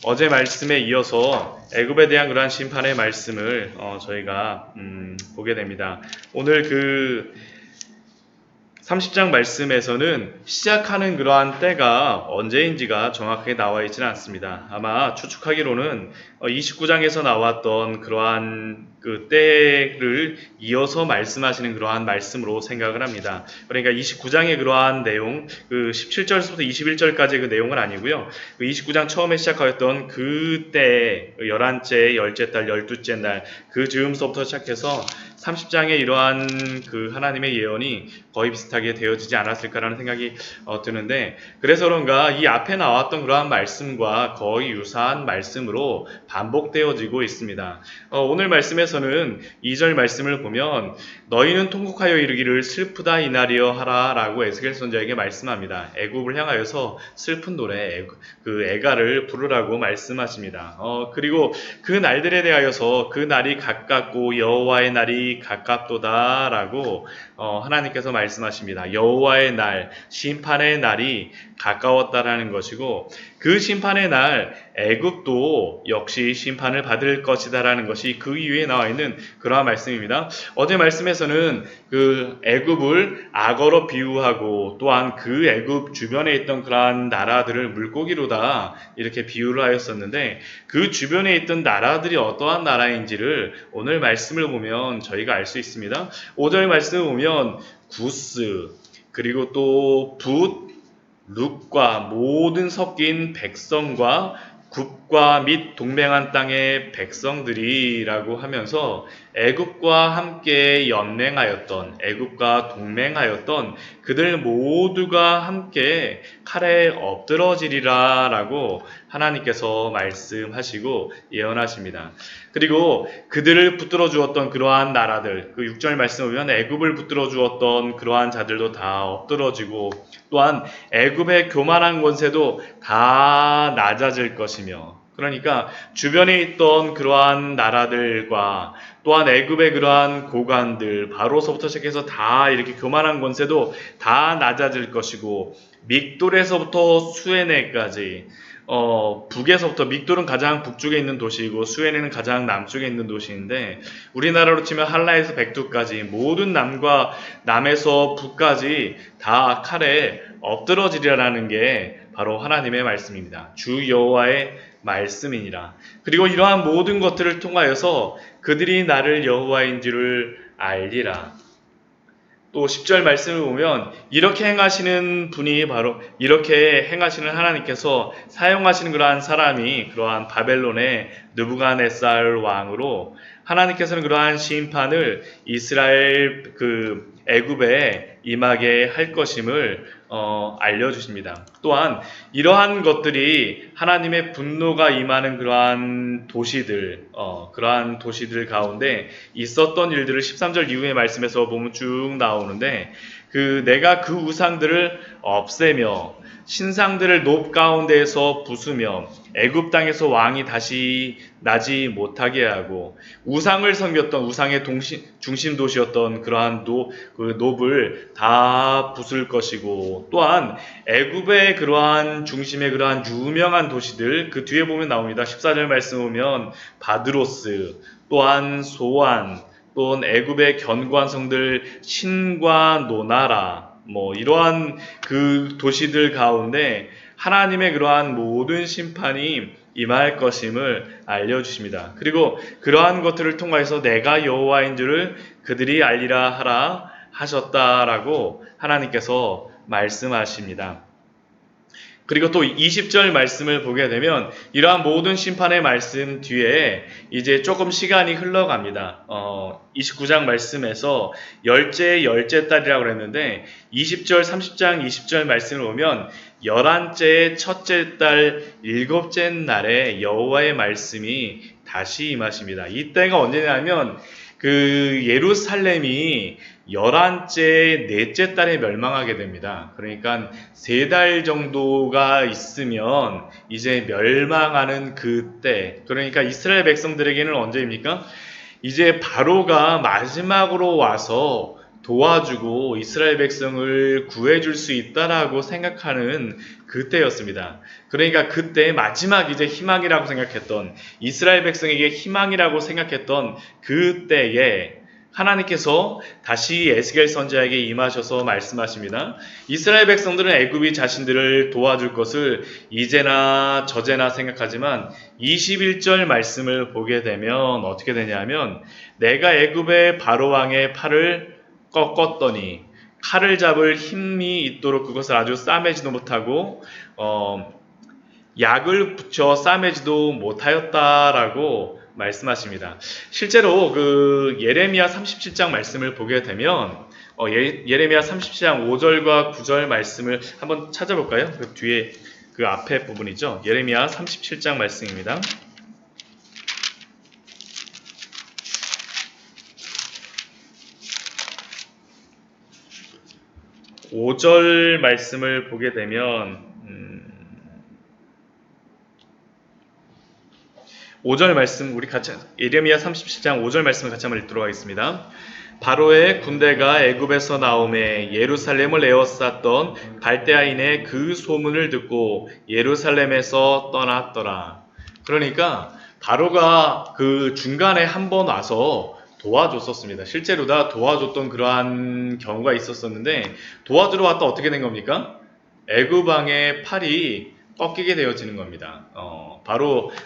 어제 말씀에 이어서 애굽에 대한 그러한 심판의 말씀을 저희가 보게 됩니다. 오늘 그 30장 말씀에서는 시작하는 그러한 때가 언제인지가 정확하게 나와 있지는 않습니다. 아마 추측하기로는 29장에서 나왔던 그러한 그 때를 이어서 말씀하시는 그러한 말씀으로 생각을 합니다. 그러니까 29장의 그러한 내용, 그 17절부터 21절까지 그 내용은 아니고요. 그 29장 처음에 시작하였던 그때 11째, 열째 달, 12째 날 그 즈음서부터 시작해서 30장의 이러한 그 하나님의 예언이 거의 비슷하게 되어지지 않았을까라는 생각이 드는데, 그래서 그런가 이 앞에 나왔던 그러한 말씀과 거의 유사한 말씀으로 반복되어지고 있습니다. 오늘 말씀에서는 2절 말씀을 보면 너희는 통곡하여 이르기를 슬프다 이날이여 하라 라고 에스겔 선지자에게 말씀합니다. 애굽을 향하여서 슬픈 노래, 그 애가를 부르라고 말씀하십니다. 그리고 그 날들에 대하여서 그 날이 가깝고 여호와의 날이 가깝도다 라고 하나님께서 말씀하십니다. 여호와의 날, 심판의 날이 가까웠다라는 것이고, 그 심판의 날 애굽도 역시 심판을 받을 것이다라는 것이 그 이후에 나와 있는 그러한 말씀입니다. 어제 말씀에서는 그 애굽을 악어로 비유하고, 또한 그 애굽 주변에 있던 그러한 나라들을 물고기로다 이렇게 비유를 하였었는데, 그 주변에 있던 나라들이 어떠한 나라인지를 오늘 말씀을 보면 저희가 알 수 있습니다. 5절 말씀을 보면 구스, 그리고 또 붓, 룻과 모든 섞인 백성과 굽과 및 동맹한 땅의 백성들이라고 하면서 애굽과 함께 연맹하였던, 애굽과 동맹하였던 그들 모두가 함께 칼에 엎드러지리라 라고 하나님께서 말씀하시고 예언하십니다. 그리고 그들을 붙들어 주었던 그러한 나라들, 그 6절 말씀 보면 애굽을 붙들어 주었던 그러한 자들도 다 엎드러지고, 또한 애굽의 교만한 권세도 다 낮아질 것이며, 그러니까 주변에 있던 그러한 나라들과 또한 애굽의 그러한 고관들, 바로서부터 시작해서 다 이렇게 교만한 권세도 다 낮아질 것이고, 믹돌에서부터 수에네까지, 북에서부터, 믹돌은 가장 북쪽에 있는 도시이고 수에네는 가장 남쪽에 있는 도시인데, 우리나라로 치면 한라에서 백두까지 모든 남과 남에서 북까지 다 칼에 엎드러지리라는 게 바로 하나님의 말씀입니다. 주 여호와의 말씀이니라. 그리고 이러한 모든 것들을 통하여서 그들이 나를 여호와인 줄을 알리라. 또 10절 말씀을 보면 이렇게 행하시는 분이 바로, 이렇게 행하시는 하나님께서 사용하시는 그러한 사람이 그러한 바벨론의 느부갓네살 왕으로, 하나님께서는 그러한 심판을 이스라엘 그 애굽에 임하게 할 것임을 알려주십니다. 또한 이러한 것들이 하나님의 분노가 임하는 그러한 도시들, 그러한 도시들 가운데 있었던 일들을 13절 이후의 말씀에서 보면 쭉 나오는데, 내가 그 우상들을 없애며 신상들을 높 가운데에서 부수며 애굽 땅에서 왕이 다시 나지 못하게 하고, 우상을 섬겼던, 우상의 중심 도시였던 그러한 놉을 다 부술 것이고, 또한 애굽의 그러한 중심의 그러한 유명한 도시들, 그 뒤에 보면 나옵니다. 14절 말씀 보면 바드로스, 또한 소안, 또는 애굽의 견고한 성들 신과 노나라, 이러한 그 도시들 가운데 하나님의 그러한 모든 심판이 임할 것임을 알려주십니다. 그리고 그러한 것들을 통하여서 내가 여호와인 줄을 그들이 알리라 하라 하셨다라고 하나님께서 말씀하십니다. 그리고 또 20절 말씀을 보게 되면 이러한 모든 심판의 말씀 뒤에 이제 조금 시간이 흘러갑니다. 29장 말씀에서 열째 달이라고 그랬는데, 20절, 30장 20절 말씀을 보면 11째 첫째 달 7째 날에 여호와의 말씀이 다시 임하십니다. 이때가 언제냐면 그 예루살렘이 11째 넷째 달에 멸망하게 됩니다. 그러니까 3달 정도가 있으면 이제 멸망하는 그때, 그러니까 이스라엘 백성들에게는 언제입니까? 이제 바로가 마지막으로 와서 도와주고 이스라엘 백성을 구해줄 수 있다라고 생각하는 그때였습니다. 그러니까 그때 마지막 이제 희망이라고 생각했던, 이스라엘 백성에게 희망이라고 생각했던 그때에 하나님께서 다시 에스겔 선지자에게 임하셔서 말씀하십니다. 이스라엘 백성들은 애굽이 자신들을 도와줄 것을 이제나 저제나 생각하지만 21절 말씀을 보게 되면 어떻게 되냐면, 내가 애굽의 바로 왕의 팔을 꺾었더니 칼을 잡을 힘이 있도록 그것을 아주 싸매지도 못하고 약을 붙여 싸매지도 못하였다라고 말씀하십니다. 실제로 그 예레미야 37장 말씀을 보게 되면 예레미야 37장 5절과 9절 말씀을 한번 찾아볼까요? 그 뒤에 그 앞에 부분이죠. 예레미야 37장 말씀입니다. 5절 말씀을 보게 되면 5절 말씀 우리 같이 예레미야 37장 5절 말씀을 같이 한번 읽도록 하겠습니다. 바로의 군대가 애굽에서 나오매 예루살렘을 에워쌌던 갈대아인의 그 소문을 듣고 예루살렘에서 떠났더라. 그러니까 바로가 그 중간에 한번 와서 도와줬었습니다. 실제로 다 도와줬던 그러한 경우가 있었었는데, 도와주러 왔다 어떻게 된 겁니까? 애굽 왕의 팔이 꺾이게 되어지는 겁니다.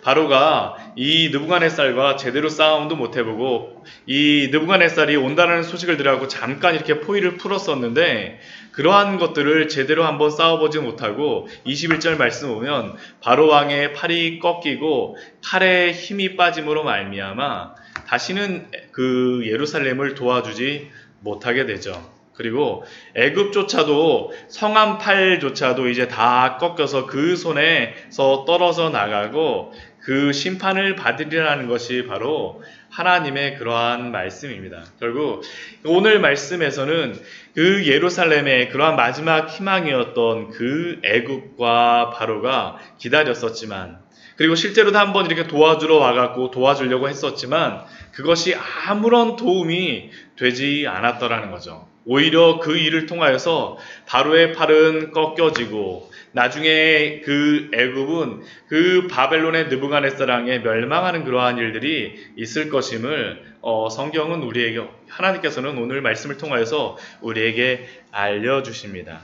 바로가 이 느부갓네살과 제대로 싸움도 못 해보고 이 느부갓네살이 온다는 소식을 들어가고 잠깐 이렇게 포위를 풀었었는데, 그러한 것들을 제대로 한번 싸워보지 못하고 21절 말씀 보면 바로 왕의 팔이 꺾이고 팔에 힘이 빠짐으로 말미암아 다시는 그 예루살렘을 도와주지 못하게 되죠. 그리고 애굽조차도 성한 팔조차도 이제 다 꺾여서 그 손에서 떨어져 나가고 그 심판을 받으리라는 것이 바로 하나님의 그러한 말씀입니다. 결국 오늘 말씀에서는 그 예루살렘의 그러한 마지막 희망이었던 그 애굽과 바로가 기다렸었지만, 그리고 실제로도 한번 이렇게 도와주러 와갖고 도와주려고 했었지만 그것이 아무런 도움이 되지 않았더라는 거죠. 오히려 그 일을 통하여서 바로의 팔은 꺾여지고 나중에 그 애굽은 그 바벨론의 느부갓네살 왕에 멸망하는 그러한 일들이 있을 것임을 성경은 우리에게, 하나님께서는 오늘 말씀을 통하여서 우리에게 알려주십니다.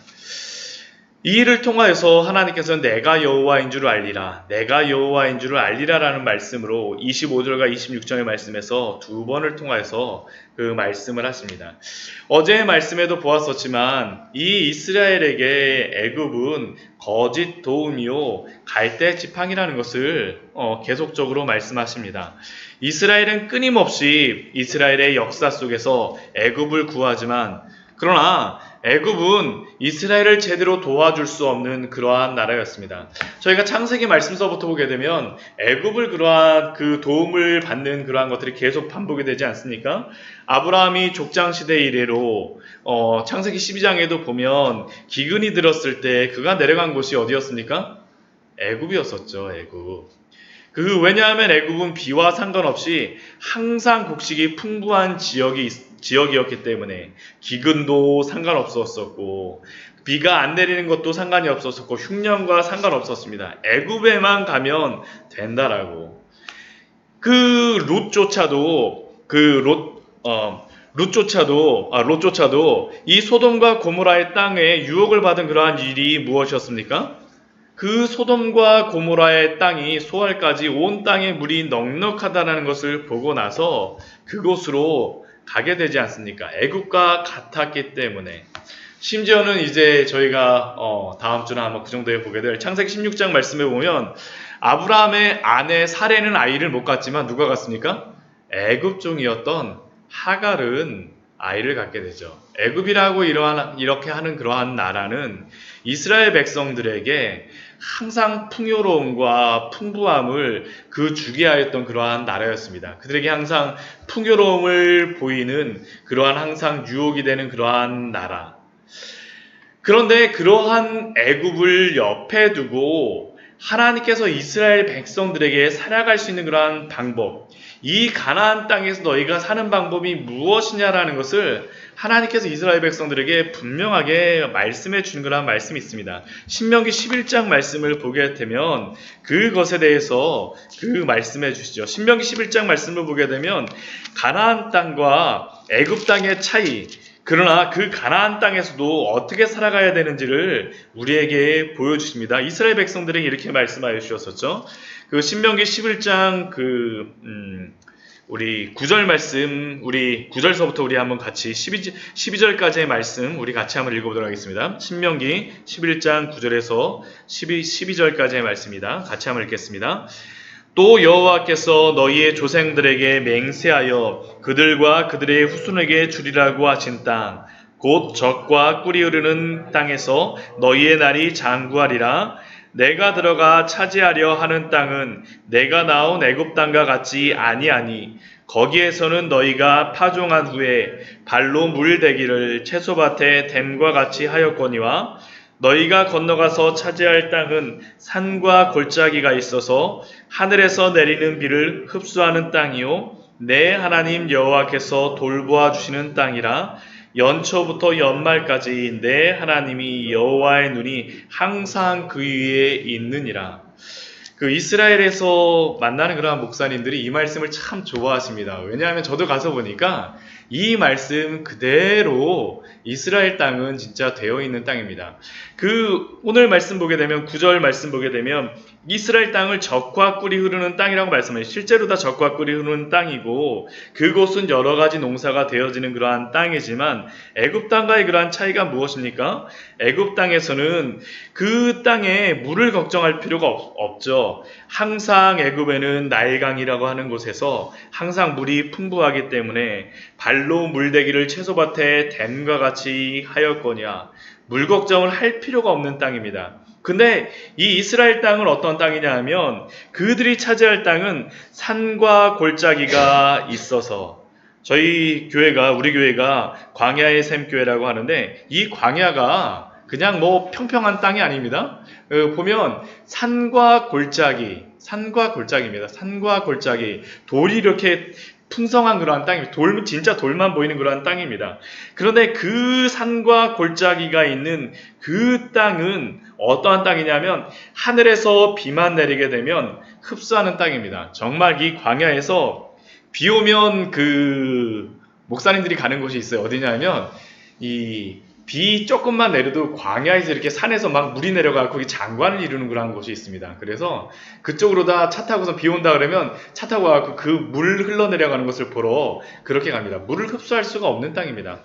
이 일을 통하여서 하나님께서는 내가 여호와인 줄 알리라, 내가 여호와인 줄 알리라라는 말씀으로 25절과 26절의 말씀에서 두 번을 통하여서 그 말씀을 하십니다. 어제의 말씀에도 보았었지만 이 이스라엘에게 애굽은 거짓 도움이요 갈대 지팡이라는 것을 계속적으로 말씀하십니다. 이스라엘은 끊임없이 이스라엘의 역사 속에서 애굽을 구하지만, 그러나 애굽은 이스라엘을 제대로 도와줄 수 없는 그러한 나라였습니다. 저희가 창세기 말씀서부터 보게 되면 애굽을 그러한 그 도움을 받는 그러한 것들이 계속 반복이 되지 않습니까? 아브라함이 족장시대 이래로 창세기 12장에도 보면 기근이 들었을 때 그가 내려간 곳이 어디였습니까? 애굽이었었죠. 애굽. 왜냐하면 애굽은 비와 상관없이 항상 곡식이 풍부한 지역이었기 때문에 기근도 상관없었고 비가 안 내리는 것도 상관이 없었고 흉년과 상관없었습니다. 애굽에만 가면 된다라고. 롯조차도 이 소돔과 고모라의 땅에 유혹을 받은 그러한 일이 무엇이었습니까? 그 소돔과 고모라의 땅이 소알까지 온 땅에 물이 넉넉하다는 것을 보고 나서 그곳으로 가게 되지 않습니까? 애굽과 같았기 때문에. 심지어는 이제 저희가 다음 주나 아마 그 정도에 보게 될 창세기 16장 말씀에 보면 아브라함의 아내 사레는 아이를 못 갖지만 누가 갖습니까? 애굽 종이었던 하갈은 아이를 갖게 되죠. 애굽이라고 이렇게 하는 그러한 나라는 이스라엘 백성들에게 항상 풍요로움과 풍부함을 주게 하였던 그러한 나라였습니다. 그들에게 항상 풍요로움을 보이는 그러한 항상 유혹이 되는 그러한 나라. 그런데 그러한 애굽을 옆에 두고 하나님께서 이스라엘 백성들에게 살아갈 수 있는 그러한 방법, 이 가나안 땅에서 너희가 사는 방법이 무엇이냐라는 것을 하나님께서 이스라엘 백성들에게 분명하게 말씀해 주는 그런 말씀이 있습니다. 신명기 11장 말씀을 보게 되면 그것에 대해서 그 말씀해 주시죠. 신명기 11장 말씀을 보게 되면 가나안 땅과 애굽 땅의 차이, 그러나 그 가나안 땅에서도 어떻게 살아가야 되는지를 우리에게 보여주십니다. 이스라엘 백성들에게 이렇게 말씀하여 주셨었죠. 그 신명기 11장 우리 9절 말씀, 우리 9절서부터 우리 한번 같이 12절까지의 말씀 우리 같이 한번 읽어보도록 하겠습니다. 신명기 11장 9절에서 12절까지의 말씀입니다. 같이 한번 읽겠습니다. 또 여호와께서 너희의 조상들에게 맹세하여 그들과 그들의 후손에게 주리라고 하신 땅, 곧 젖과 꿀이 흐르는 땅에서 너희의 날이 장구하리라. 내가 들어가 차지하려 하는 땅은 내가 나온 애굽 땅과 같지 아니하니 거기에서는 너희가 파종한 후에 발로 물대기를 채소밭에 댐과 같이 하였거니와 너희가 건너가서 차지할 땅은 산과 골짜기가 있어서 하늘에서 내리는 비를 흡수하는 땅이요 내 하나님 여호와께서 돌보아 주시는 땅이라. 연초부터 연말까지 내 하나님이 여호와의 눈이 항상 그 위에 있느니라. 그 이스라엘에서 만나는 그러한 목사님들이 이 말씀을 참 좋아하십니다. 왜냐하면 저도 가서 보니까 이 말씀 그대로 이스라엘 땅은 진짜 되어 있는 땅입니다. 그 오늘 말씀 보게 되면 9절 말씀 보게 되면 이스라엘 땅을 젖과 꿀이 흐르는 땅이라고 말씀해요. 실제로 다 젖과 꿀이 흐르는 땅이고 그곳은 여러 가지 농사가 되어지는 그러한 땅이지만 애굽 땅과의 그러한 차이가 무엇입니까? 애굽 땅에서는 그 땅에 물을 걱정할 필요가 없죠. 항상 애굽에는 나일강이라고 하는 곳에서 항상 물이 풍부하기 때문에 발로 물대기를 채소밭에 댐과 같이 하였거니와 물 걱정을 할 필요가 없는 땅입니다. 근데 이 이스라엘 땅은 어떤 땅이냐 하면 그들이 차지할 땅은 산과 골짜기가 있어서 우리 교회가 광야의 샘 교회라고 하는데 이 광야가 그냥 뭐 평평한 땅이 아닙니다. 보면 산과 골짜기입니다. 산과 골짜기, 돌이 이렇게 풍성한 그러한 땅입니다. 진짜 돌만 보이는 그러한 땅입니다. 그런데 그 산과 골짜기가 있는 그 땅은 어떠한 땅이냐면 하늘에서 비만 내리게 되면 흡수하는 땅입니다. 정말 이 광야에서 비 오면 그 목사님들이 가는 곳이 있어요. 어디냐면 이 비 조금만 내려도 광야에서 이렇게 산에서 막 물이 내려가고 거기 장관을 이루는 그런 곳이 있습니다. 그래서 그쪽으로 다 차 타고서 비 온다 그러면 차 타고 가고 그 물 흘러내려가는 것을 보러 그렇게 갑니다. 물을 흡수할 수가 없는 땅입니다.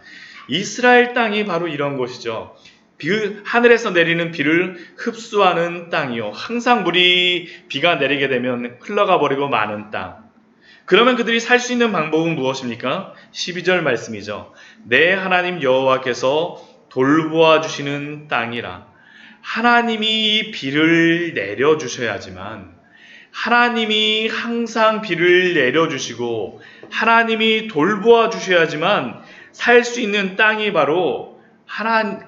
이스라엘 땅이 바로 이런 곳이죠. 하늘에서 내리는 비를 흡수하는 땅이요. 항상 비가 내리게 되면 흘러가 버리고 마는 땅. 그러면 그들이 살 수 있는 방법은 무엇입니까? 12절 말씀이죠. 내 하나님 여호와께서 돌보아 주시는 땅이라. 하나님이 비를 내려주셔야지만 하나님이 항상 비를 내려주시고 하나님이 돌보아 주셔야지만 살 수 있는 땅이 바로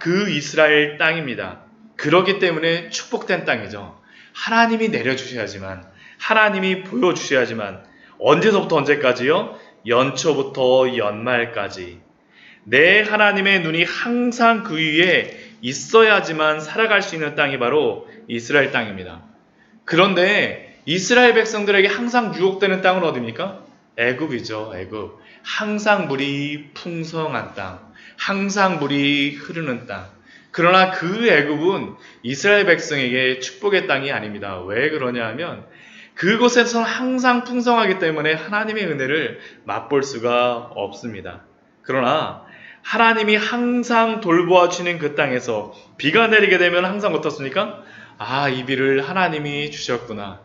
그 이스라엘 땅입니다. 그렇기 때문에 축복된 땅이죠. 하나님이 내려주셔야지만 하나님이 보여주셔야지만 언제서부터 언제까지요? 연초부터 연말까지 내 하나님의 눈이 항상 그 위에 있어야지만 살아갈 수 있는 땅이 바로 이스라엘 땅입니다. 그런데 이스라엘 백성들에게 항상 유혹되는 땅은 어디입니까? 애굽이죠. 애굽. 항상 물이 풍성한 땅, 항상 물이 흐르는 땅. 그러나 그 애굽은 이스라엘 백성에게 축복의 땅이 아닙니다. 왜 그러냐 하면 그곳에서는 항상 풍성하기 때문에 하나님의 은혜를 맛볼 수가 없습니다. 그러나 하나님이 항상 돌보아 주시는 그 땅에서 비가 내리게 되면 항상 어떻습니까? 이 비를 하나님이 주셨구나.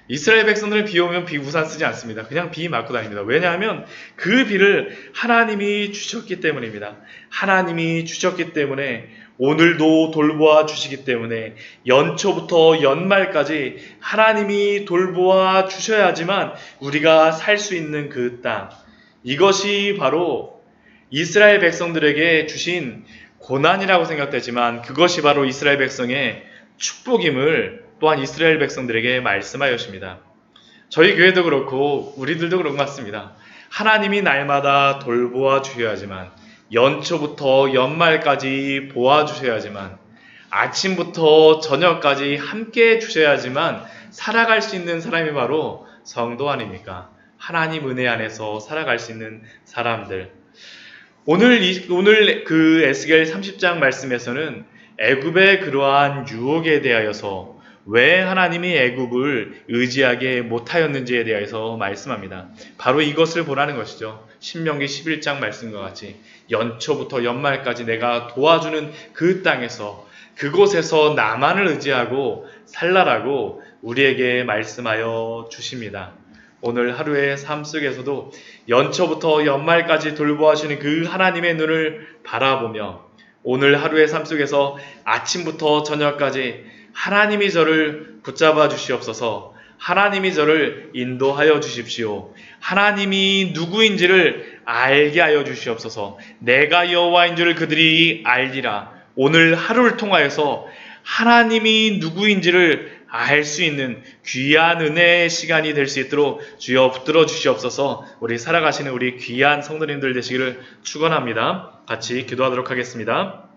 이스라엘 백성들은 비 오면 비 우산 쓰지 않습니다. 그냥 비 맞고 다닙니다. 왜냐하면 그 비를 하나님이 주셨기 때문입니다. 하나님이 주셨기 때문에 오늘도 돌보아 주시기 때문에 연초부터 연말까지 하나님이 돌보아 주셔야지만 우리가 살 수 있는 그 땅. 이것이 바로 이스라엘 백성들에게 주신 고난이라고 생각되지만 그것이 바로 이스라엘 백성의 축복임을 또한 이스라엘 백성들에게 말씀하여 주십니다. 저희 교회도 그렇고 우리들도 그런 것 같습니다. 하나님이 날마다 돌보아 주셔야지만 연초부터 연말까지 보아주셔야지만, 아침부터 저녁까지 함께 해주셔야지만 살아갈 수 있는 사람이 바로 성도 아닙니까? 하나님 은혜 안에서 살아갈 수 있는 사람들. 오늘 그 에스겔 30장 말씀에서는 애굽의 그러한 유혹에 대하여서 왜 하나님이 애굽을 의지하게 못하였는지에 대해서 말씀합니다. 바로 이것을 보라는 것이죠. 신명기 11장 말씀과 같이 연초부터 연말까지 내가 도와주는 그 땅에서, 그곳에서 나만을 의지하고 살라라고 우리에게 말씀하여 주십니다. 오늘 하루의 삶 속에서도 연초부터 연말까지 돌보아주시는 그 하나님의 눈을 바라보며, 오늘 하루의 삶 속에서 아침부터 저녁까지 하나님이 저를 붙잡아 주시옵소서, 하나님이 저를 인도하여 주십시오, 하나님이 누구인지를 알게 하여 주시옵소서, 내가 여호와인 줄 그들이 알리라. 오늘 하루를 통하여서 하나님이 누구인지를 알 수 있는 귀한 은혜의 시간이 될 수 있도록 주여 붙들어 주시옵소서. 우리 살아가시는 우리 귀한 성도님들 되시기를 축원합니다. 같이 기도하도록 하겠습니다.